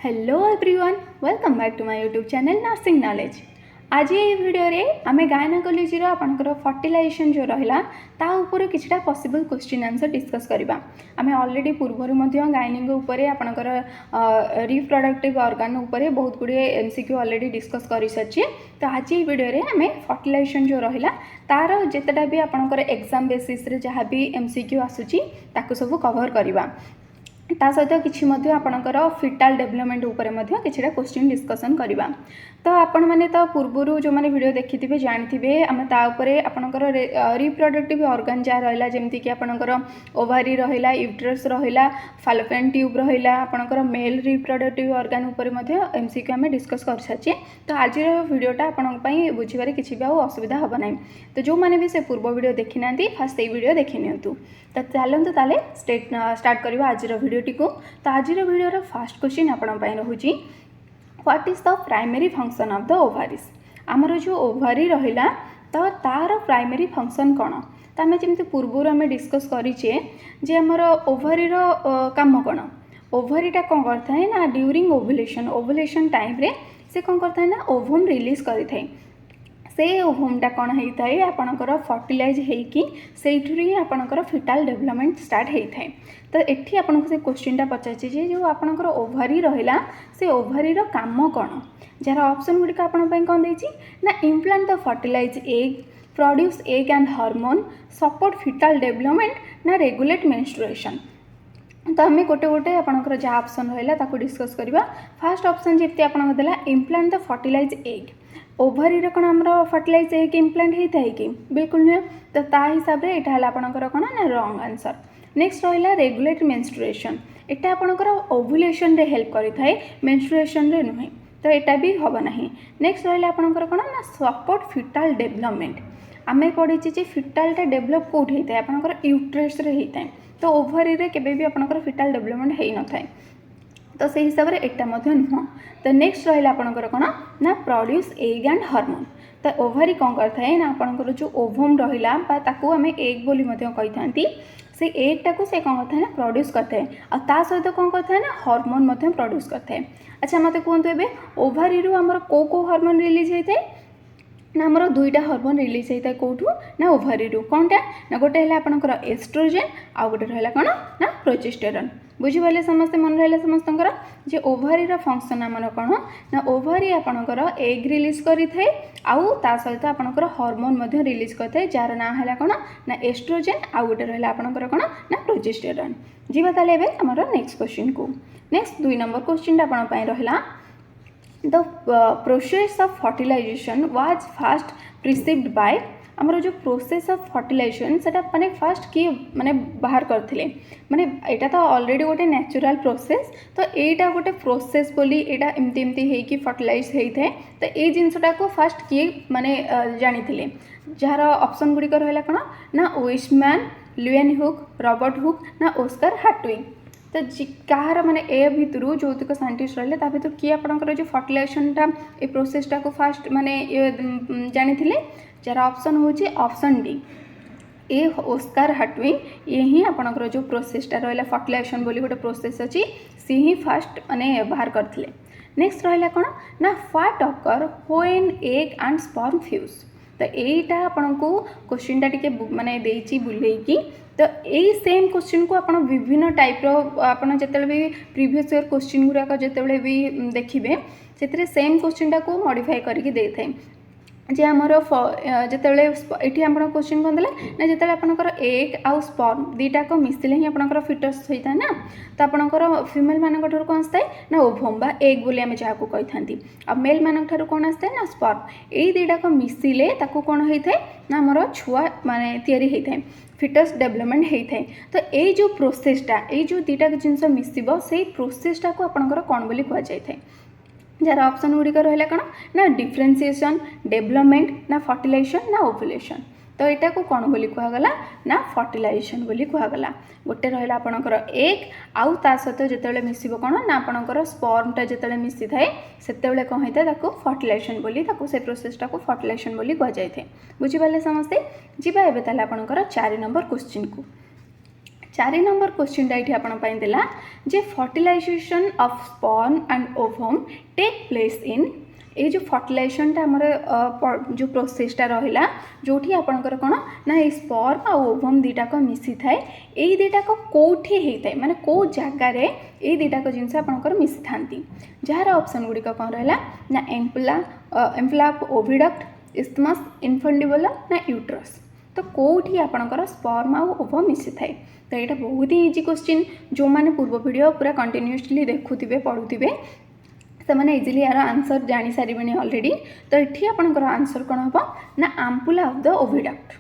Hello everyone, welcome back to my YouTube channel nursing knowledge. आज ये video रे आमे गायनोकोलोजी आपणकर फर्टिलाइजेशन जो रहा ता ऊपर किछटा पॉसिबल क्वेश्चन आंसर डिस्कस करबा। आमे ऑलरेडी पूर्वर मध्य गायनिंग ऊपर आपणकर रिप्रोडक्टिव ऑर्गन ऊपर बहुत गुड़े एमसीक्यू ऑलरेडी डिस्कस कर सारी। तो आज ये वीडियो रे आमे फर्टिलाइजेशन जो रहा तार जितेटा भी आपणकर एग्जाम बेसिस रे जहाँ भी एमसीक्यू आसूची ताकू सब कवर करबा। ता सहित किसी आपणकर फिटाल डेवलपमेंट उपर किसी क्वेश्चन डिस्कसन करवा। तो आपण मैंने तो पूर्वर जो मैंने वीडियो देखी थे जानी आम तापर आपणकर रिप्रोडक्टिव ऑर्गन जहाँ रहा जमीक कि आपणकर ओवारी रहा, यूट्रस रहा, फालोपियन ट्यूब रहा, आपणकर मेल रिप्रोडक्टिव ऑर्गन उपर एमसीक्यू आम डिस्कस कर सारी। तो आज वीडियोटा आपंपाई बुझे किसी भी असुविधा हम ना। तो जो मैंने भी से पूर्व वीडियो देखी ना फास्ट ये वीडियो देखी नियंतु। तो चलते ताले स्टार्ट करवा आज वीडियोटी को। तो आज वीडियो फास्ट क्वेश्चन आपंपाई रोचे, what is the primary function of the ovaries. आमर जो ओवारी रहा तो तार प्राइमरी फंक्शन कौन। तो आम जमी पूर्वर आम डिस्कस करें जे आमर ओवारी काम कौन। ओवारीटा कौन करता है ना ड्यूरिंग ओवुलेशन टाइम रे से कौन करता है ना ओवम रिलीज करें। से ओवमटा कौन होता है आपणकर फर्टिलाइज होती आपणकर फिटाल डेवलपमेंट स्टार्ट होता है। तो ये आपको से क्वेश्चनटा पचारे जो आपणकर ओवारी रहा से ओवारी काम कौन। जार ऑप्शन गुड़िक आपन कौन देती ना implant the fertilize egg, produce egg and hormone, support fetal development ना रेगुलेट मेंस्ट्रुएशन। तो आम गोटे गोटे आपंकर जहाँ ऑप्शन रहा डिस्कस करवा। फास्ट ऑप्शन जमी आपको देला implant the fertilize egg. Ovary कौन आम फर्टिलाइज एग इम्प्लांट होता है कि बिल्कुल नुहे। तो ता हिसाब से यहाँ आपंकर कौन ना रॉन्ग आंसर। नेक्स्ट रहा रेगुलेट मेंस्ट्रुएशन, यहाँ आपंकर ओवुलेशन रे हेल्प करें मेंस्ट्रुएशन रे नुहे। तो यहाँ भी हम ना। नेक्स्ट रहा आपंकर कौन ना सपोर्ट फिटाल डेवलपमेंट। आम पढ़ी फिटालटा डेभलप कौट होता है आपंकर यूट्रस रे होता है। तो ओवारी रे केबे भी आपंकर फिटाल डेवलपमेंट हो न था। तो से हिसाब से यहाँ नुह। तो नेक्स्ट रहा आपंकर कौन ना प्रोड्यूस एग एंड हार्मोन। तो ओवारी कौन करता है ना आपंकर जो ओवम रहा आम एग बोली कही से एगटा को से कौन करता है ना प्रोड्यूस करता है आ सहित कौन करता है ना हार्मोन प्रोड्यूस करता है। अच्छा मत कहतु ए ओवारी आमर को हार्मोन रिलीज होता है ना आमर दुईटा हार्मोन रिलीज होता है कौटू ना ओवारी कौनटा ना गोटे है आपंकर एस्ट्रोजेन आ गोटे रहा कौन ना प्रोजेस्टेरॉन। बुझीपारे समस्ते मन रहा समस्तଙ୍କର जे ओवारी फंक्शन आमर कौन ना ओवारी आपंकर एग रिलीज करें आउ ता सहित आपंकर हार्मोन रिलीज करते जार ना है कौन ना एस्ट्रोजेन आ गोटे रहा आपंकर कौन ना प्रोजेस्टेरॉन। जीवा ताले एबे हमर नेक्स्ट क्वेश्चन को। नेक्स्ट 2 नंबर क्वेश्चन आपन पई रहला the process of fertilization was first perceived by. आमर जो प्रोसेस ऑफ फर्टिलाइजेशन से माने फास्ट किए माने बाहर करथिले माने एटा तो ऑलरेडी गोटे नेचुरल प्रोसेस। तो एटा गोटे प्रोसेस बोली एटा एमती एमती हे कि फर्टिलाइज होता है। तो ये जिनसटा को फास्ट किए माने जानी जार ऑप्शन गुड़िक रहा कौन ना वेस्टमैन, ल्यूएनहुक, रॉबर्ट हुक ना ऑस्कर हार्टविग। तो कहार माने ए भितर जौतिक साइंटिस्ट रहा भर किए आपंकर जो फर्टिलाइजेशनटा ए प्रोसेसटा को फास्ट माने जानी जार ऑप्शन हूँ option D A Oscar Hartwig. ये ही आपंकर जो प्रोसेसटा रहा फर्टिलाइजेशन बोली गोटे प्रोसेस अच्छी सी ही फास्ट माने बाहर करथिले। नेक्स्ट रहा कौन ना what occur when egg and sperm fuse. तो यहीटा आपन को क्वेश्चनटा टिके माने देछि बुलेकी। तो यही सेम क्वेश्चन को आपन विभिन्न टाइप आपन जते भी प्रीवियस ईयर क्वेश्चन गुराक जते भी देखिए से सेम क्वेश्चनटा को मॉडिफाई करके देते जे आमर जिते ये आप क्वेश्चन कौन देला ना जिते आपंकर एग आउ स्पर्म दुईटाक मिसिले ही आपंकर फिटस होता है ना। तो आपंकर फिमेल मान कौन आसता है ना ओवम बा एग बोली आम जहाँ कही था आ मेल मान कौन आसता है ना स्पर्म। यही दुईटाक मिसिले कौन होता है ना आमर छुआ माने तैयारी होता है फिटस डेवलपमेंट होता है। तो ये जो प्रोसेसटा ये जो दुईटा जिनस मिसब से प्रोसेसटा को आपंकर कौन बोली कहुए जार ऑप्शन गुड़िक रहा कौन ना डिफरेंशिएशन, डेवलपमेंट ना फर्टिलाइजेशन ना ओवुलेशन। तो यहाँ को कौन बोली कहगला ना फर्टिलाइजेशन बोली कहगला। गोटे रहा आपंकर एग आउ ता सहित जिते मिसब कौन ना आपंकर स्पर्मटा जिते मिसी थाए से कौन होता है फर्टिलाइजेशन बोली से प्रोसेसटा को फर्टिलाइजेशन बोली कहुए। बुझीपारे समस्ते। जीवा एबे ताले आपंकर 4 नंबर क्वेश्चन को। चारि नंबर क्वेश्चन ये आपन देला जे fertilization of sperm and ovum take place in ये जो फर्टिलाइजेशन आमर जो प्रोसेसटा रहा जो आपंकर कौन ना ये स्पर्म आ ओवम दुटाक मिसी थाए ये दुटाक कौटी होता है माने कौ जगार ये दुटाक जिनस आपंकर मिसी था जार ऑप्शन गुड़िक कौन रहा ना एम्पुला ओविडक्ट इस्थमस इनफंडिबुला ना यूट्रस तो कौटी आपंकर स्पर्म आ ओवम मिसी थाए तो यहाँ बहुत ही इजी क्वेश्चन जो मैंने पूर्व वीडियो पूरा कंटिन्यूअसली देखुवे पढ़ुवे से मैंने इजिली यार आंसर जानी सारे ऑलरेडी तो ये आपंकर आंसर कौन हम ना आम्पुला ऑफ द ओविडक्ट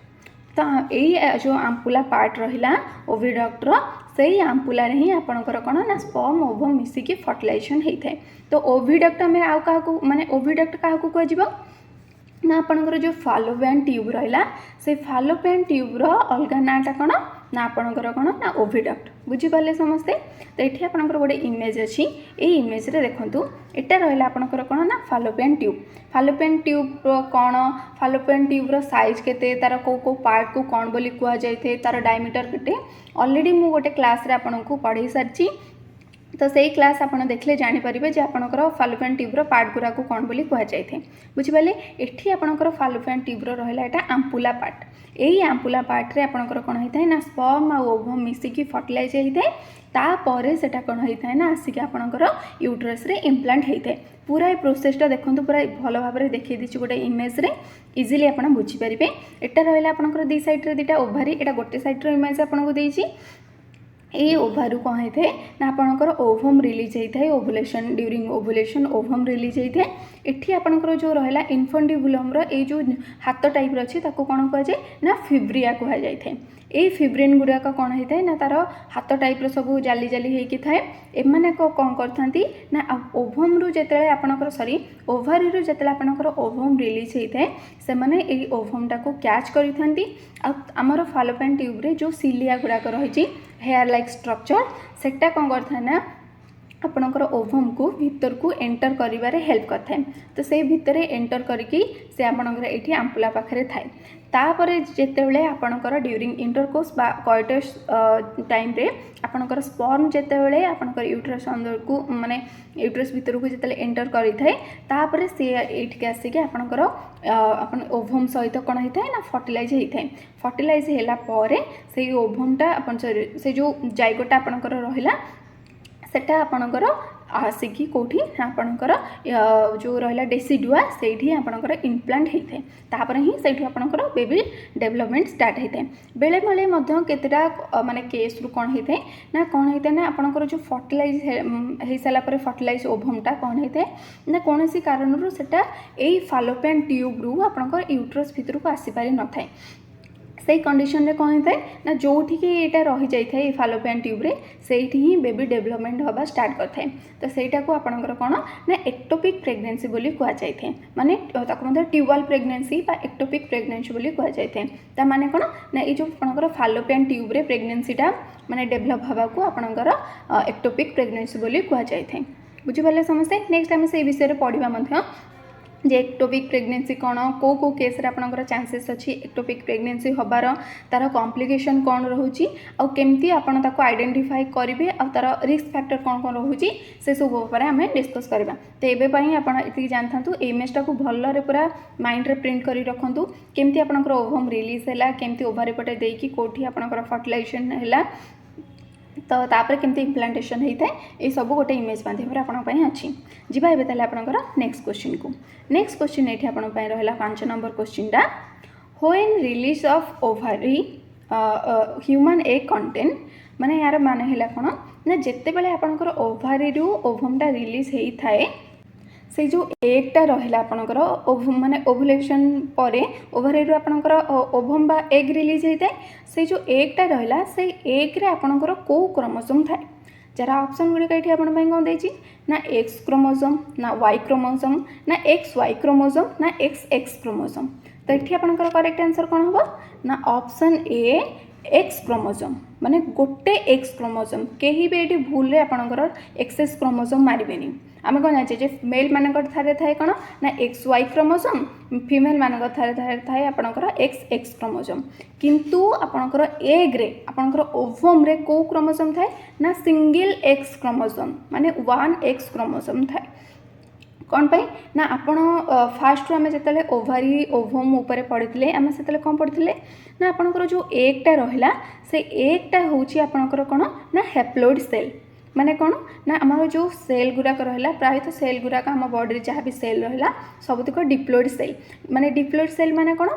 तो यही जो आम्पुला पार्ट रहा ओविडक्टर से ही आम्पुला ही आपंकर कौन ना स्पर्म ओवम मिसिकी फर्टिलाइजेशन होता है तो ओविडक्ट आम आउ क्या माने ओविडक्ट क्या कह ना आपंकर जो फालोपियन ट्यूब रहा से फालोपियन ट्यूब्र अलग नाटा कौन ना आपंकर कौन ना ओविडक्ट बुझीपारे समस्ते तो ये आपंकर गोटे इमेज अच्छी ये इमेज रे देखंतु एटा रहा आपंकर कौन ना फालोपियन ट्यूब कौन फालोपियन ट्यूब्र साइज केते तार को पार्ट को कौन बोली कह जाए तार डायमीटर केते ऑलरेडी मु गोटे क्लास रे आपनको पढ़ाई सारी तो सही क्लास आपन देखले जानीपारे जे आपंकर फालोपियन ट्यूब्र पार्ट गुरा को कौन बोली कह जाए बुझीपारे एठी आपंकर फालोपियन ट्यूब्र रहा एटा आम्पुला पार्ट यही आम्पुला पार्ट रे आपंकर कौन होता है ना स्पर्म आ ओवम मिसिकी फर्टिलाइज होता है तापर सेटा कौन होता है ना आसिक आपंकर यूट्रस रे इम्प्लांट होता है पूरा ये प्रोसेसटा देखो पूरा भल भाव में देखी दी गोटे इमेज रे इजिली आप बुझीपारे एटा रहा आपंकर दी साइड रे दुटा ओभारी एटा गोटे साइड रो इमेज आपको देती ये ओभारू कौन होता है ना आपंकर ओवम रिलीज होता है ovulation during ovulation ovum release होता है एठी आपंकर जो रहा इनफंडिबुलम ये जो हाथ टाइप अच्छी कौन कह जाए ना फिब्रिया कह जाए ये फिब्रिन गुड़ाक कौन होता है ना तार हाथ टाइप सब जाली जाली होती थाए एमाने कौन करथांती ना ओवम रु जेतेले आपनकर सॉरी ओभारी रु जेतेले आपनकर ओवम रिलीज होता है से माने ए ओवम टाको कैच करिथांती आमर फालोपियन ट्यूब रे जो सिलिया गुड़ाक रही हेयर लाइक स्ट्रक्चर सेटा कौन करथा ना आपणकर ओवम को भीतर को एंटर करिबारे हेल्प करता है तो से भितर एंटर करिकी से आपणकर एठी आम्पुला पाखरे थाए तापरे जेतेबेले आपणकर ड्यूरिंग इंटरकोर्स बा कॉइटस टाइम रे आपणकर स्पर्म जेतेबेले आपणकर यूट्रस अंदर को माने यूट्रस भीतर को जेतेले एंटर करि थाए तापरे से एठी आसिके आपणकर आपण ओवम सहित कौन होता है ना फर्टिलाइज होता है फर्टिलाइज होला परे से ओवमटा अपन से जो जाइगोटा आपणकर रहिला सेटा आपणकर आसिकी कौटी आपणकर जो रहा डेसीडुआ से आपणकर इम्प्लांट होता है तापर ही से आपणकर बेबी डेवलपमेंट स्टार्ट होता है बेले बेले केतेटा माने केस रु कौन होता है ना आपणकर जो फर्टिलाइज हो सारापर फर्टिलाइज ओवमटा कौन होता है ना कौन सी कारण रु सेटा एई फालोपियन ट्यूब रु आपणकर यूट्रस भीतर को आसी पारि न थाए से कंडीशन रे कौन होता है ना जोठी कि ये रही जाए फालोपियन ट्यूब रे से ही बेबी डेवलपमेंट हवा स्टार्ट करता है तो सहीटा को आपंकर कौन ना एक्टोपिक प्रेगनेंसी बोली कह जाए माने ट्यूबल प्रेगनेंसी बा एक्टोपिक प्रेगनेंसी बोली कह जाए ता माने कौन ना ये जो आपंकर फालोपियन ट्यूब रे प्रेगनेंसीटा माने डेवलप हवा को आपंकर एक्टोपिक प्रेगनेंसी बोली कह जाए बुझीपारे समस्ते नेक्स्ट आम से विषय पढ़ा जे एक्टोपिक प्रेगनेंसी कौन को केस रे आपनकर चांसेस अच्छी एक्टोपिक प्रेगनेंसी हबार तार कॉम्प्लिकेशन कौन रोची आ केमती आपण ताको आइडेंटिफाई करेंगे आ तार रिस्क फैक्टर कौन कौन रोची से सब उपर आम डिस्कस करबा तो एबे आपण एति जानथांतु इमेजटा को भल्ल पूरा माइंड रे प्रिंट करी रखंतु केमती आपनकर ओवम रिलीज हैला केमती ओभारी पटे देकी कोठी आपनकर फर्टिलाइजेशन हैला तो तापर केमती इम्प्लांटेशन होता है ये सब गोटे इमेज माध्यम आपंपाई अच्छी जीवा ए आपंकर नेक्स्ट क्वेश्चन को नेक्स्ट क्वेश्चन ये आपंपाई रहा 5 नंबर क्वेश्चनटा when release of ovary human egg content माने यार माने हैला कोन ना जेते बेले आपनकर ओभारी रु ओवमटा रिलीज होता है से जो एगटा रहा आपंकर ओवम माने ओवुलेशन पर ओभारी आपंकर ओवम बा एग रिलीज होता है से जो एगटा रहा से एग रे आपंकर को क्रोमोसोम थाए जरा ऑप्शन गुड़िक ये आपंपाई कौन देती ना एक्स क्रोमोसोम ना वाई क्रोमोसोम ना एक्स वाई क्रोमोसोम ना एक्स एक्स क्रोमोसोम तो ये आपंकर करेक्ट आंसर कौन हम ना ऑप्शन ए एक्स क्रोमोसोम माने गोटे एक्स क्रोमोसोम कहीं भी ये भूल रे आपणकर एक्सेस क्रोमोसोम मारे आम कौन जाचे जे मेल मानक थाए कौन ना एक्स वाई क्रोमोसोम फिमेल मानक थाए आपणकर एक्स एक्स क्रोमोसोम किंतु आपणकर एग रे आपणकर ओवम रे को क्रोमोसोम थाए ना सिंगल एक्स क्रोमोसोम माने वन एक्स क्रोमोसोम थाए कौन पाई ना आपण फास्ट आम जो ओभारी ओभम उपर पढ़ी आम से कौन पढ़ी ना आपणकर जो एगटा रहा से एगटा हूँ आपणकर कौन ना हैप्लोइड सेल माने कौन ना आम जो सेल गुराक रहा प्रायतः सेल गुराक आम बॉडी जहाँ भी सेल रहा सबुतक डिप्लोइड सेल माने डिप्लोइड सेल माने कौन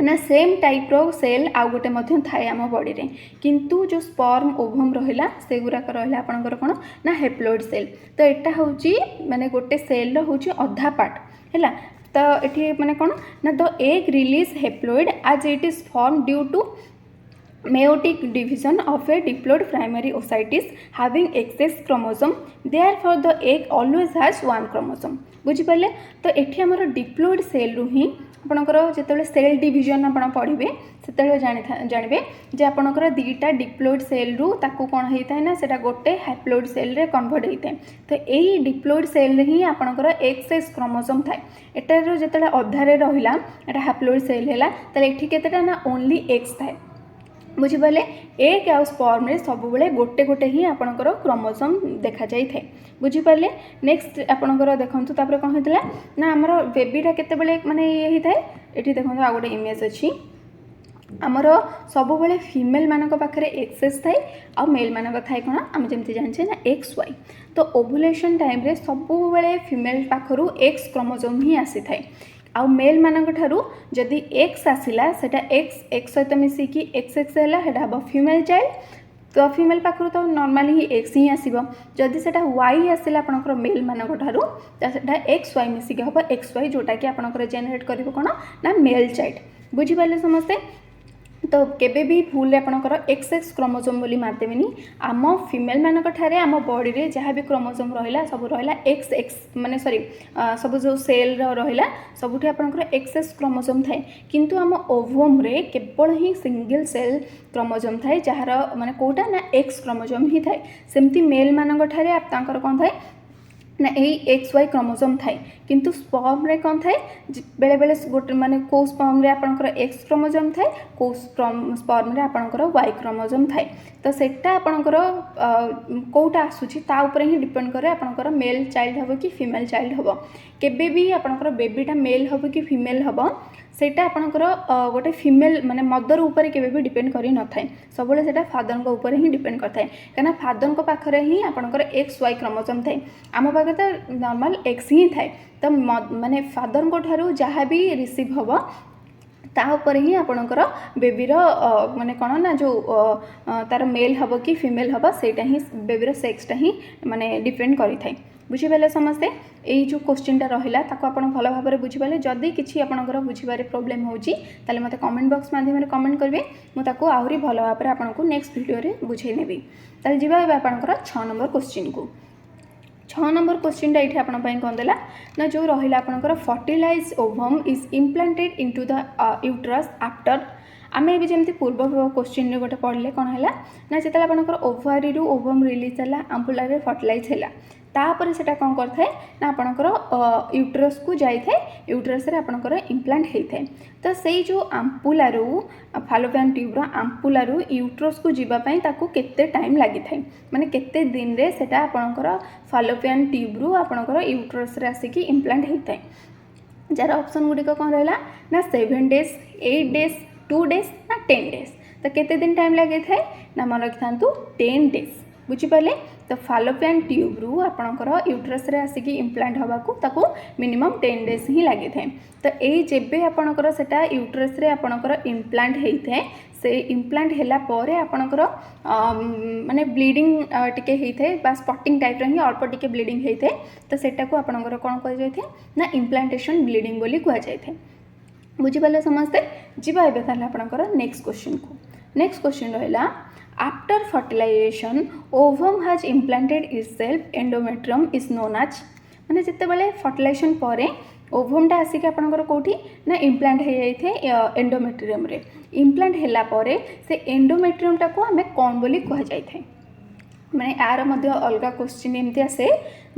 ना सेम टाइप रो सेल आउ गोटे मध्य थाए आम बॉडी रे किंतु जो स्पर्म ओभम रहा से गुराक रहा आपणकर कौन ना हैप्लोइड सेल तो यहाँ हूँ माने गोटे सेल हूँ अधा पार्ट है तो ये माने कौन ना the egg release haploid as it is form due to meiotic division of a diploid primary oocytes having excess chromosome therefore the egg always has one chromosome बुझिपारे तो ये आमर डिप्लोइड सेल रु ही आपणकर जो सेल डिविजन आप पढ़े से जानवे जे आपणकर दीटा डिप्लोइड सेल रु ताकू कौन होता है ना सेटा गोटे हैप्लोइड सेल रे कन्वर्ट होता है तो यही डिप्लोइड सेल ही आपणकर एक्सेस क्रोमोसोम थाए एटार जो अधारे रहा एटा हैप्लोइड सेल है तो ये केतेटा ना ओनली एक्स थाए बुझिपारे एग आउ स्पर्म रे सब बेले गोटे गोटे ही आपणकर क्रोमोसोम देखा जाई थे बुझिपारे नेक्स्ट आपणकर देखंतु तापर कौन होता ना आमर बेबीटा केतेबेले माने ये ही थाए एठी देखंतु आ गोटे इमेज अछि आमर सब बेले फीमेल मानक पाखरे एक्सेस थाए आ मेल मानक थाए कोन आम जेमति जानछे ना एक्स वाई तो ओव्युलेशन टाइम रे सब बेले फीमेल पाखरु एक्स क्रोमोसोम ही आसी थाए आउ मेल मानक ठारू जदि एक्स आसिला सेटा एक्स एक्स सहित मिसिकी एक्स एक्स है हम फीमेल चाइल्ड तो फीमेल पाखर तो नॉर्मली ही एक्स ही आसो जदि सेटा वाई आसिला आपनकर मेल मानक ठारू तो सेटा एक्स वाई मिसिकी हम एक्स वाई जोटा कि आपनकर जेनेरेट करिवो कोन ना मेल चाइल्ड बुझिपारे समस्ते तो केबे भी भूल आपणकर एक्स एक्स क्रोमोसोम बोली मारदेवेनी आम फीमेल मानक ठारे आम बॉडी रे जहाँ भी क्रोमोसोम रहा सब रहा एक्स एक्स माने सॉरी सब जो सेल रहा सबुठी आपणकर एक्स एक्स क्रोमोसोम थाए किंतु आम ओवम रे केवल ही सिंगल सेल क्रोमोसोम थाए जार माने कोटा ना एक्स क्रोमोसोम ही थाए सेमती मेल मानक ठारे आप तांकर कौन थाए ना यही एक्स वाई क्रोमोसोम थाए किंतु स्पर्म रे कौन थाए बेले बेले गोटे माने को स्पर्म रे आपणकर एक्स क्रोमोसोम थाए को स्पर्म रे आपणकर वाई क्रोमोसोम थाए तो सेटा आपणकर कोटा आसुची ता ऊपर ही डिपेंड करे आपणकर मेल चाइल्ड हबो कि फीमेल चाइल्ड हबो केबे भी आपणकर बेबीटा मेल हबो कि फीमेल हबो सेटा आपणकर गोटे फीमेल माने मदर ऊपर केबे भी डिपेंड करी न थाए सबले सेटा फादर को ऊपर ही डिपेंड करथाए काना फादर को पाखरे ही आपणकर एक्स वाई क्रोमोसोम थाए आम पाखे तो नॉर्मल एक्स ही थाए तो माने फादर को ठारू जहाँ भी रिसीव हबो तापर ही आपणकर बेबीर माने कौन ना जो तार मेल हम कि फीमेल हम सेटा ही बेबीर सेक्सटा ही माने डिपेंड करि थाए बुझिपारे समस्ते यही जो क्वेश्चनटा रहा ताको आपण भल भाव में बुझिपारे जदि किसी आपणकर बुझारे प्रोब्लेम होची ताले मते कमेंट बॉक्स माध्यम रे कमेंट करेंगे मुझे आहरी भल भाव में आपको नेक्स्ट वीडियो रे बुझे नेबी ताले जीवा आपणकर 6 नंबर क्वेश्चन को 6 नंबर क्वेश्चनटा ये आपन कौन देला ना जो रहा आपणकर fertilise ovum is implanted into the uterus after आम भी जमी पूर्व क्वेश्चन रे गोटे पढ़ले कौन है ना जिते आपणकर ओभारी रु ओवम रिलीज है आम्पुला फर्टिलाइज है तापर से कौन करए ना आपणकर यूट्रस को जाए यूट्रस रे आपणकर इम्प्लांट होता है तो से जो आम्पुलारू फालोपियन ट्यूब्र आम्पुलारू यूट्रस को जीवाई ताकू केते टाइम लगी था माने केते दिन रे सेटा आपणकर फालोपियन ट्यूब्रु आपणकर यूट्रस रे आसिकी इम्प्लांट होता है जार ऑप्शन गुड़िक कौन रहा ना 7 डेज 8 डेज 2 डेज ना 10 डेज तो केते दिन टाइम लगे था ना मन रखि था 10 डेज बुझिपारे तो फालोपियन ट्यूब्रु आपणकर यूट्रस रे आसिकी इम्प्लांट होबाकू ताकू मिनिमम 10 डेज ही लगे थे तो यही जेबे आपणकर सेटा यूट्रस रे आपणकर इम्प्लांट होता है से इम्प्लांट हैला परे आपणकर माने ब्लीडिंग टिके होता है बा स्पॉटिंग टाइप रे ही अल्प टिके ब्लीडिंग होता है तो सेटा को आपणकर कौन कह जाय थे ना इम्प्लांटेशन ब्लीडिंग बोली कह जाय थे बुझिपारे समस्ते जीवा एबे ताले आपणकर नेक्स्ट क्वेश्चन को नेक्स्ट क्वेश्चन रहिला after fertilisation ovum has implanted itself endometrium is known as माने जिते बेले फर्टिलाइजेशन परे ओभमटा आसिक आपणकर कौटी ना इम्प्लांट हो जाए एंडोमेट्रियम रे इम्प्लांट होला परे से एंडोमेट्रियमटा को आम कौन बोली कह जाए माने यार मध्य अलग क्वेश्चन एमती आसे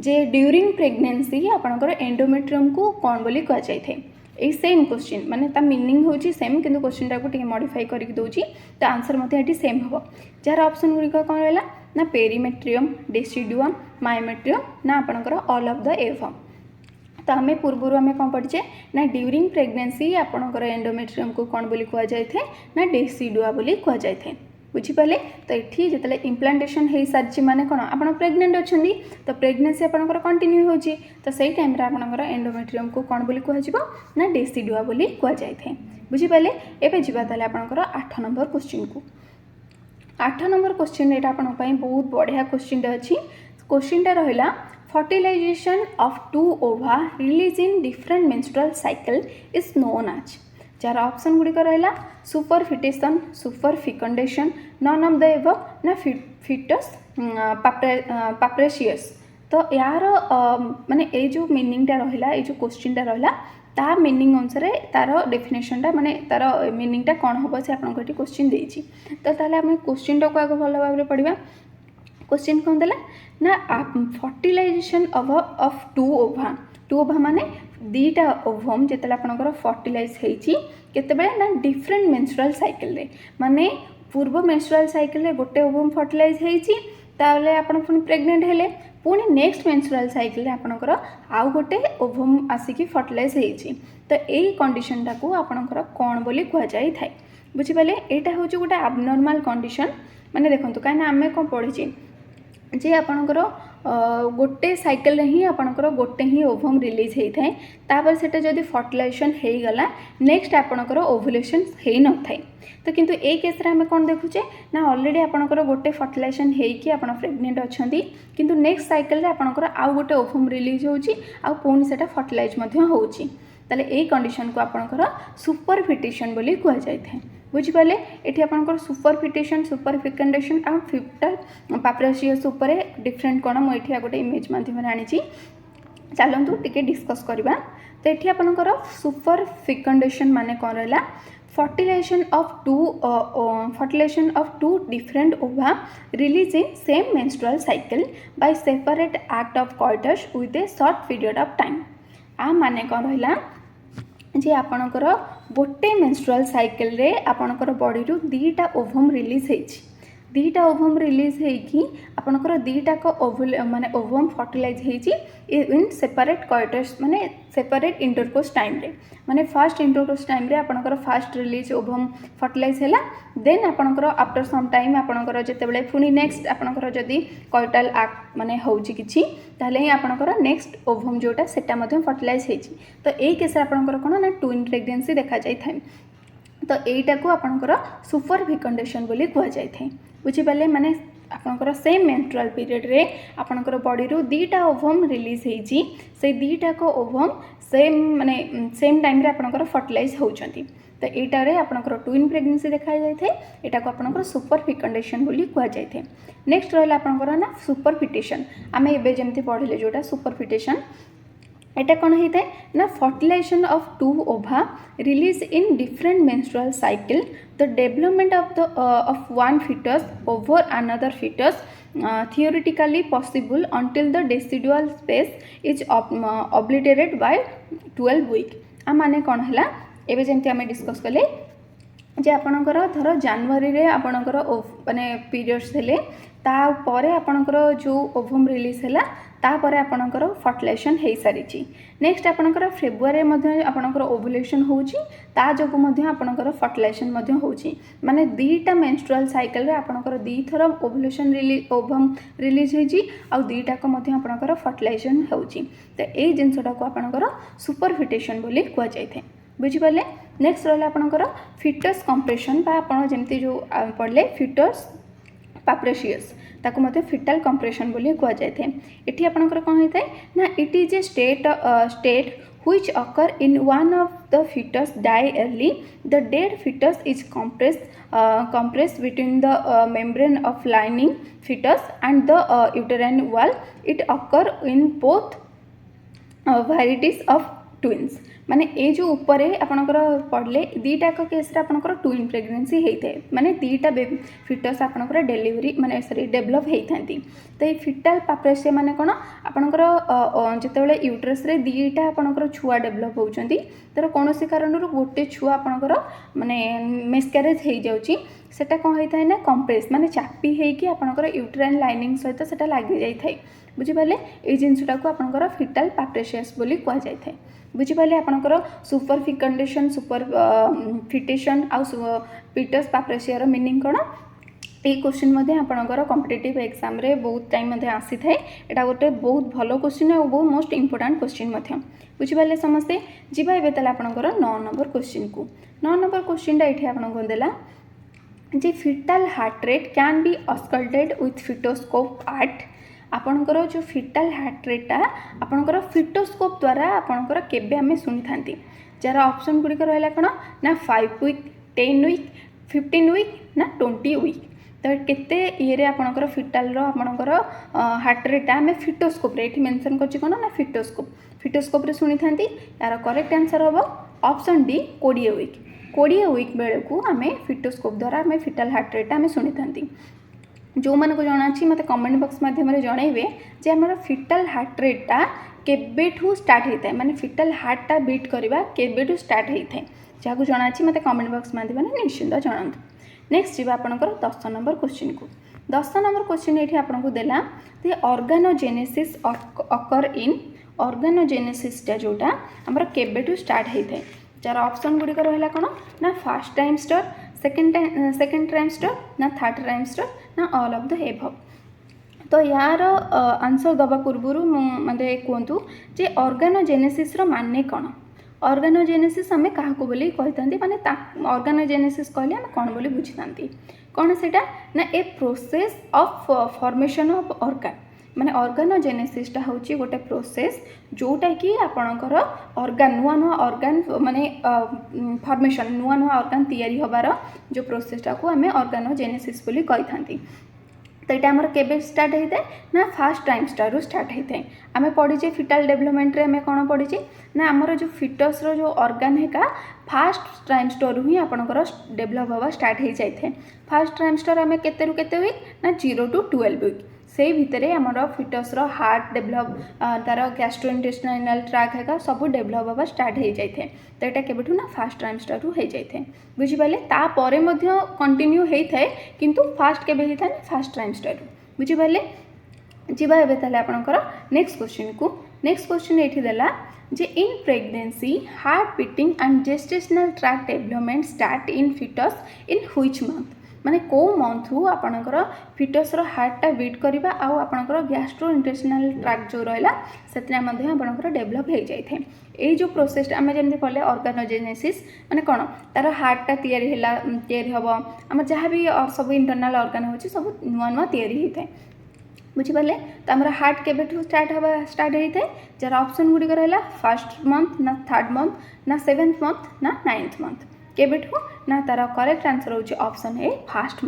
जे ड्यूरिंग प्रेगनेंसी आपणकर एंडोमेट्रियम को कौन बोली कह जाए ये सेम क्वेश्चन माने ता मीनिंग होची सेम किंतु क्वेश्चन टाको टिके मॉडिफाई करके दोची तो आंसर मते एटी सेम हो जार ऑप्शन गुडी कौन रहला ना पेरीमेट्रियम डेसिडुअम मायोमेट्रियम ना आपणकर ऑल ऑफ द एवम तो आम पूर्वर आम कौन पढ़े ना ड्यूरिंग प्रेगनेंसी आपणकर एंडोमेट्रियम को कौन बोली कह जाए ना डेसिडुआ बोली कह जाए बुझीपारे तो ये जो इम्प्लांटेशन हो सारी माने कौन आप प्रेग्नेंट अच्छा तो प्रेगनेंसी आपंकर कंटिन्यू होची तो सही टाइम आपंकर एंडोमेट्रियम को कौन बोली कह ना डेसिडुआ बोली कह जाए बुझीपारे एवं जावा ताले आपंकर 8 नंबर क्वेश्चन को 8 नंबर क्वेश्चन यहाँ आपंपाई बहुत बढ़िया क्वेश्चन अच्छी क्वेश्चनटा रहा fertilization of two ova release in different menstrual cycle is known आज जार ऑप्शन गुड़िक रहा superfetation super fecundation none of the above ना फिटस पाप्रेशियस तो यार माने ए जो मीनिंगटा रहा ये जो क्वेश्चनटा रहा ता मीनिंग अनुसार तार डेफिनेशनटा माने तार मीनिंगटा कौन हम से आपको ये क्वेश्चन देती तो ताले आम क्वेश्चनटा को आगे भल भाव में पढ़ा क्वेश्चन कौन देला ना फर्टिलाइजेशन ऑफ टू ओभा माने दीटा ओभम जिते आपंकर फर्टिलाइज होते ना डिफरेंट मेंस्ट्रुअल साइकिल रे माने पूर्व मेंस्ट्रुअल साइकिल रे गोटे ओभम फर्टिलाइज होते आपन पुणी प्रेग्नेंट हेले पुणी नेक्स्ट मेंस्ट्रुअल साइकिल रे आपनकर आउ गोटे ओभम आसिकी फर्टिलाइज होती तो यही कंडीशनटा को आपनकर कौन बोली कह जाई थाए बुझिपाले एटा हूँ गोटे एबनॉर्मल कंडीशन माने देखंतु कहीं आम कौन पढ़ी जे आपणकर गोटे साइकिल ही आपणकर गोटे ही ओभम रिलीज होता है तापर सेटा जदि फर्टिलाइजेशन हो गला नेक्स्ट आपणकर ओभुलेशन हो न थाए तो किंतु ए केस रे आम कौन देखुचे ना ऑलरेडी आपणकर गोटे फर्टिलाइजेशन होइकी आपण प्रेग्नेंट अछंती किंतु नेक्स्ट साइकिल रे आपणकर आउ गोटे ओभम रिलीज होउची आ पुणी सेटा फर्टिलाइज मध्य होउची ताले ए कंडीशन को आपणकर सुपरफिटेशन बोली कह जाय थाए बुझिपारे ये आपंकर सुपरफिटेशन सुपर फिकेंडेशन आ फिटल पाप्रेशियस उपर डिफरेंट कौन मुझे गोटे इमेज माध्यम आनी चलतु टी डिस्कस करवा तो ये आपंकर सुपर फिकेंडेशन माने कौन रहा fertilization of two different ova release in same menstrual cycle by separate act of coitus with a short period of time आ माने कौन रहा जे आपणकर गोटे मेंस्ट्रुअल साइकिल रे आपणकर बॉडी रु दीटा ओभम रिलीज होइछि दीटा ओभम रिलीज होइकी आपणकर दीटा को माने ओभम फर्टिलाइज होइछि इन सेपरेट कॉइटस माने सेपरेट इंटरकोर्स टाइम रे माने फर्स्ट इंटरकोर्स टाइम रे आपणकर फर्स्ट रिलीज ओभम फर्टिलाइज हैला देन आपणकर आफ्टर सम टाइम आपणकर जेतेबेले पुनी नेक्स्ट आपणकर जदी कॉइटल एक्ट माने होउछि किछि ताले ही आपणकर नेक्स्ट ओभम जोटा सेटा मध्ये फर्टिलाइज होइछि तो एई केस आपणकर कोन ना ट्विन प्रेगनेंसी देखा जाय थाय तो एटा को आपणकर सुपर फिकेंडेशन बोली कह जाय थाय बुझिपाले माने आपणकर सेम मेंस्ट्रुअल पीरियड रे आपणकर बॉडी रु दीटा ओभम रिलीज होइछि से दीटा को ओभम सेम माने सेम टाइम रे आपणकर फर्टिलाइज होउछंती तो यहाँ रे आपणकर ट्विन प्रेगनेंसी देखा जाए यहाँ को आपणकर सुपर फिकेंडेशन बोली कह जाए नेक्स्ट रहा आपणकर ना सुपरफिटेशन आम एबे जमती पढ़ले जोटा सुपरफिटेशन एटा कौन होता है ना fertilisation of two ova release in different menstrual cycle the development of one foetus over another foetus theoretically possible until the decidual space is obliterated by 12 week आ माने कौन है एवं जमी आम डिस्कस कले जे आपणकर धर जनवरी रे आपणकर माने पीरियड्स हेले तापरे आपणकर जो ओभम रिलीज हैला तापरे आपणकर फर्टिलाइजेशन हो सारी नेक्स्ट आपणकर फेब्रुआरी मध्ये आपणकर ओभुलेशन होउची ता जोगु मध्ये आपणकर फर्टिलाइजेशन मध्ये होउची माने दीटा मेंस्ट्रुअल साइकिल रे आपणकर दी थर ओभुलेशन रिलीज ओभम रिलीज होइची आ दीटा को मध्ये आपणकर फर्टिलाइजेशन होउची तो ए जिंसटा को आपणकर सुपरफिटेशन बोली कह जाय बुझिपारे नेक्स्ट रहा आपणकर फिटस कंप्रेशन बा आपण जेमती जो पढ़ले फिटस पाप्रेशियस ताको मते फिटल कंप्रेशन बोली कह जाए ये आपणकर कौन होता है ना it is a state which occur in one of the fetus die early the dead fetus is compressed between the membrane of lining fetus and the uterine wall it occur in both varieties of twins माने ए जो ऊपर आपणकर पढ़ले दीटाक case आपणकर twin pregnancy होता है माने दीटा foetus आपणकर डेलीवरी माने सॉरी डेभलप होता तो ये फिटाल पाप्रेसिया माने कौन आपणकर जितेबाला यूट्रस रे दीटा आपणकर छुआ डेभलप होती तर कौन कारण गोटे छुआ आपणकर माने मिसक्यारेज हो जाऊँगी सेटा कौन होता है ना कंप्रेस माने चापी होगी आपणकर यूट्राइन लाइनिंग सहित सेटा लगी जाए बुझिपारे ये जिनटा को आपणकर फिटाल पाप्रेसियास बोली कह जाए बुझिपारे आपणकर सुपर फिकंडेशन सुपर फिटेशन आउ फिटस पाप्रेसियार मीनिंग कौन ये क्वेश्चन मध्य आपणकर कॉम्पिटिटिव एग्जाम रे बहुत टाइम मध्य आसी थाए एटा गोटे बहुत भलो क्वेश्चन और बहुत मोस्ट इंपोर्टेंट क्वेश्चन मध्य बुझिपारे समस्ते जीवा एबे ताले आपणकर 9 नंबर क्वेश्चन को 9 नंबर क्वेश्चन एठी आपणको देला जे fetal heart rate can be auscultated with fetoscope at आपणकर जो फिटाल हार्ट रेटा आपणकर फिटोस्कोप द्वारा आपणकर केबे आमे सुनि थांती जार ऑप्शन गुडी रहला कोन ना 5 वीक 10 वीक 15 वीक ना 20 वीक तो केते ये आपणकर फिटाल रो आपणकर हार्ट रेटा आमे फिटोस्कोप रे एठी मेंशन करछि कोन ना फिटोस्कोप रे सुनि थांती यार करेक्ट आंसर होबो ऑप्शन डी 20 वीक 20 वीक बेले को आमे फिटोस्कोप द्वारा आमे फिटाल हार्ट रेटा आमे सुनि थांती जो मन को जना अच्छी मत कमेंट बॉक्स माध्यम जनइबे जे आमर फिटाल हार्ट रेटा केबेठू स्टार्ट होता है माने फिटाल हार्टा बीट करवा केबेठू स्टार्ट होता है जहाँ जना अच्छी मत कमेंट बॉक्स माध्यम निश्चिंत जनातु नेक्स्ट जी आपंकर 10 नंबर क्वेश्चन को 10 नंबर क्वेश्चन ये आपको देला दे ऑर्गेनोजेनेसिस अकर इन ऑर्गेनोजेनेसिसटा जोटा आमर केबेठू स्टार्ट होता है जार ऑप्शन गुड़िक रहा कौन ना फर्स्ट ट्राइमेस्टर सेकेंड ट्राइमेस्टर ना थर्ड ट्राइमेस्टर ना ऑल ऑफ द एबव तो यार आंसर दबा पूर्व मतलब कहतु जे ऑर्गेनोजेनेसिस रो माने कौन ऑर्गेनोजेनेसिस आम क्या बोली कही माने ऑर्गेनोजेनेसिस कहले आम कौन बोली बुझी था कौन सेटा ना a process of formation of organ माने ऑर्गेनोजेनेसिसटा हूँ गोटे प्रोसेस जोटा कि आपणकर ऑर्गन नुआ नुआ ऑर्गन माने फॉर्मेशन नुआ नुआ ऑर्गन तैयारी होबार जो प्रोसेसटा को आम ऑर्गेनोजेनेसिस बोली कही था तो यहाँ आमर केबे स्टार्ट होता है ना फर्स्ट ट्राइमेस्टर स्टार्ट होता है आम पढ़ीचे फिटाल डेवलपमेंट रे आम कौन पढ़ीचे ना आमर जो फिटस रो जो ऑर्गन है फर्स्ट ट्राइमेस्टर ही आपणकर डेवलप हवा स्टार्ट हो जाए फर्स्ट ट्राइमेस्टर आम केते वीक ना 0 to 12 वीक से भितर आमर फिटस रो हार्ट डेवलप तार गैस्ट्रोइंटेस्टाइनल ट्रैक है सब डेवलप हवा स्टार्ट हो जाए तो यहाँ केबेठू ना फर्स्ट ट्राइमेस्टर हो जाए बुझिपारे तापर कंटिन्यू होता है किंतु फास्ट केबे होता है फर्स्ट ट्राइमेस्टर बुझिपारे जीवा एबे ताले आपनकर नेक्स्ट क्वेश्चन को नेक्स्ट क्वेश्चन ये देला जे in pregnancy heart beating and gestational track development start in fetus in which month माने को मंथ रु आपनकर फिटस रो हार्टा बीट करबा आ आपनकर गैस्ट्रो इंटेस्टाइनल ट्रैक जो रहला सेतरा मध्ये आपनकर डेवलप हो जाए ये जो प्रोसेस आम जमी कहले ऑर्गेनोजेनेसिस माने कौन तार हार्टा तैयारी हम आम जहाँ भी सब इंटरनल ऑर्गन हो सब नुआ नुआ तैयारी होता है बुझिपारे तो आम हार्ट केबेठू स्टार्ट होता है जार ऑप्शन गुड़िक रहा फर्स्ट मंथ ना थर्ड मंथ ना 7th मंथ ना 9th मंथ केबेठू ना तार करेक्ट आंसर होची ऑप्शन ए फर्स्ट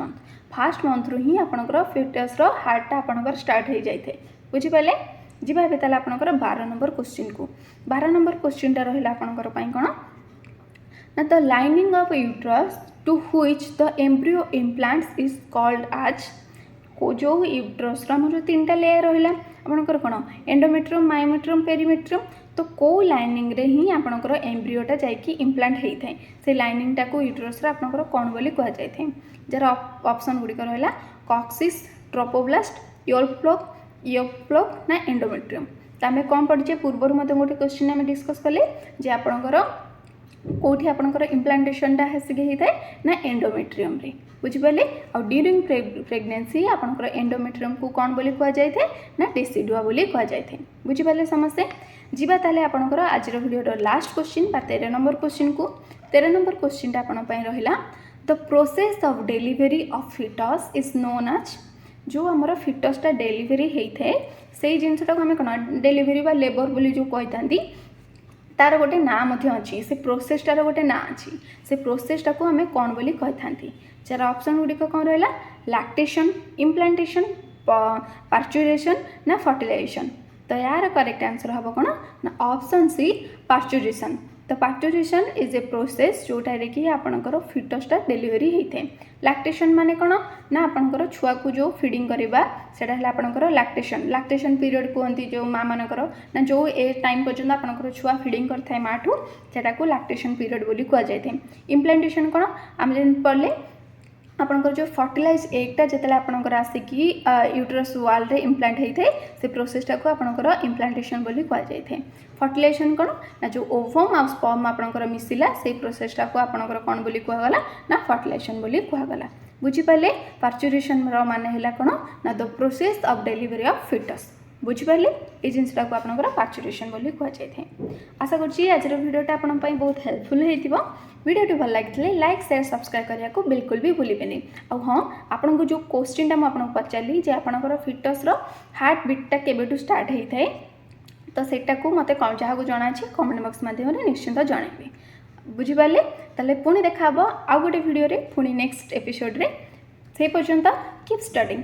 मंथ रु ही आपनकर फिटस रो हार्टा आपनकर स्टार्ट हो जाए बुझिपारे जीवा एबे ताले आपनकर 12 नंबर क्वेश्चन को 12 नंबर क्वेश्चन टा रहिला आपनकर पई कोन ना the lining of uterus to which the embryo implants is called as को जो यूट्रस रो जो तीनटा लेयर रहिला आपनकर कोन एंडोमेट्रियम मायोमेट्रियम पेरीमेट्रियम तो को लाइनिंग रे ही आपनकर एम्ब्रियोटा जाइकी इम्प्लांट होता है से लाइनिंगटा को यूट्रस रे आपनकर कोन बोली कह जाय थे जर ऑप्शन गुडी रहिला कॉक्सिस ट्रोपोब्लास्ट योक ना एंडोमेट्रियम तो आम कौन पढ़े पूर्वर मत गोटे क्वेश्चन आम डिस्कस कले जे आपनकर कौटी आपनकर इम्प्लांटेशनटा हासिक होता है ना एंडोमेट्रियम रे बुझिपारे आ ड्यूरिंग प्रेगनेंसी आपनकर एंडोमेट्रियम को कौन बोली कह जाए थे ना डेसिडुआ बोली कह जाए थे बुझिपारे समस्ते जीवा ताले आपनकर आज video last question 13 number question को 13 नंबर क्वेश्चन आपन पई रहिला the process of delivery of foetus is known as जो आमर फिटसटा डेलीवरी होता है से जिनटा को आम कौन डेलीवरी बा लेबर बोली जो कही तार गोटे ना अच्छी से प्रोसेसटार गोटे ना अच्छी से प्रोसेसटा को आम कौन बोली कही था जार ऑप्शन गुड़िक कौन रहा लैक्टेशन इम्प्लांटेशन पार्चुरेशन ना फर्टिलाइजेशन तो यार करेक्ट आंसर हम कौन ना ऑप्शन सी पार्चुरेशन। तो पार्चुरेशन इज ए प्रोसेस जोटारे कि आपणकर फिटसटा डेलीवरी होता है। लैक्टेशन माने कौन ना आपणकर छुआ को जो फीडिंग करवा सेटा है आपणकर लैक्टेशन। लैक्टेशन पीरियड कहते जो माँ मानकर ना जो ए टाइम पर्यंत आपणकर छुआ फीडिंग करता है माँ ठू सेटा को लैक्टेशन पीरियड बोली कह जाए। इम्प्लांटेशन कौन आम जन पढ़ले आपणकर जो फर्टिलाइज एगटा जिते आपणकर आसिकी यूट्रस वाल रे इम्प्लांट होता है से प्रोसेसटा को आपणकर इम्प्लांटेशन बोली कह जाए। फर्टिलाइजेशन कौन ना जो ओवम आ स्पर्म आपणकर मिसिला से प्रोसेसटा को आपणकर कौन बोली कहगला ना फर्टिलाइजेशन बोली कहगला। बुझिपारे पार्चुरेशन माने हैला कौन ना the process of delivery of fetus. बुझिपारे ये जिनटा को आपणकर पार्चुरेशन बोली कह जाए। आशा करुँची आज भिडियोटा आपण बहुत हेल्पफुल होइतिबो। वीडियो भल लगी लाइक शेयर सब्सक्राइब करने को बिल्कुल भी भूलें। हाँ आपन को जो क्वेश्चन मुझे पचारि जे आपणकर फिटस हार्ट बीटा केबेठू स्टार्ट होता है तो सेटा को मत जहाँ को जना कमेंट बॉक्स माध्यम निश्चिंत जनइबे। बुझिपारे ताले पुणी देखा आउ गोटे वीडियो रे पुणी नेक्स्ट एपिसोड रे से पर्यंत कीप स्टडिंग।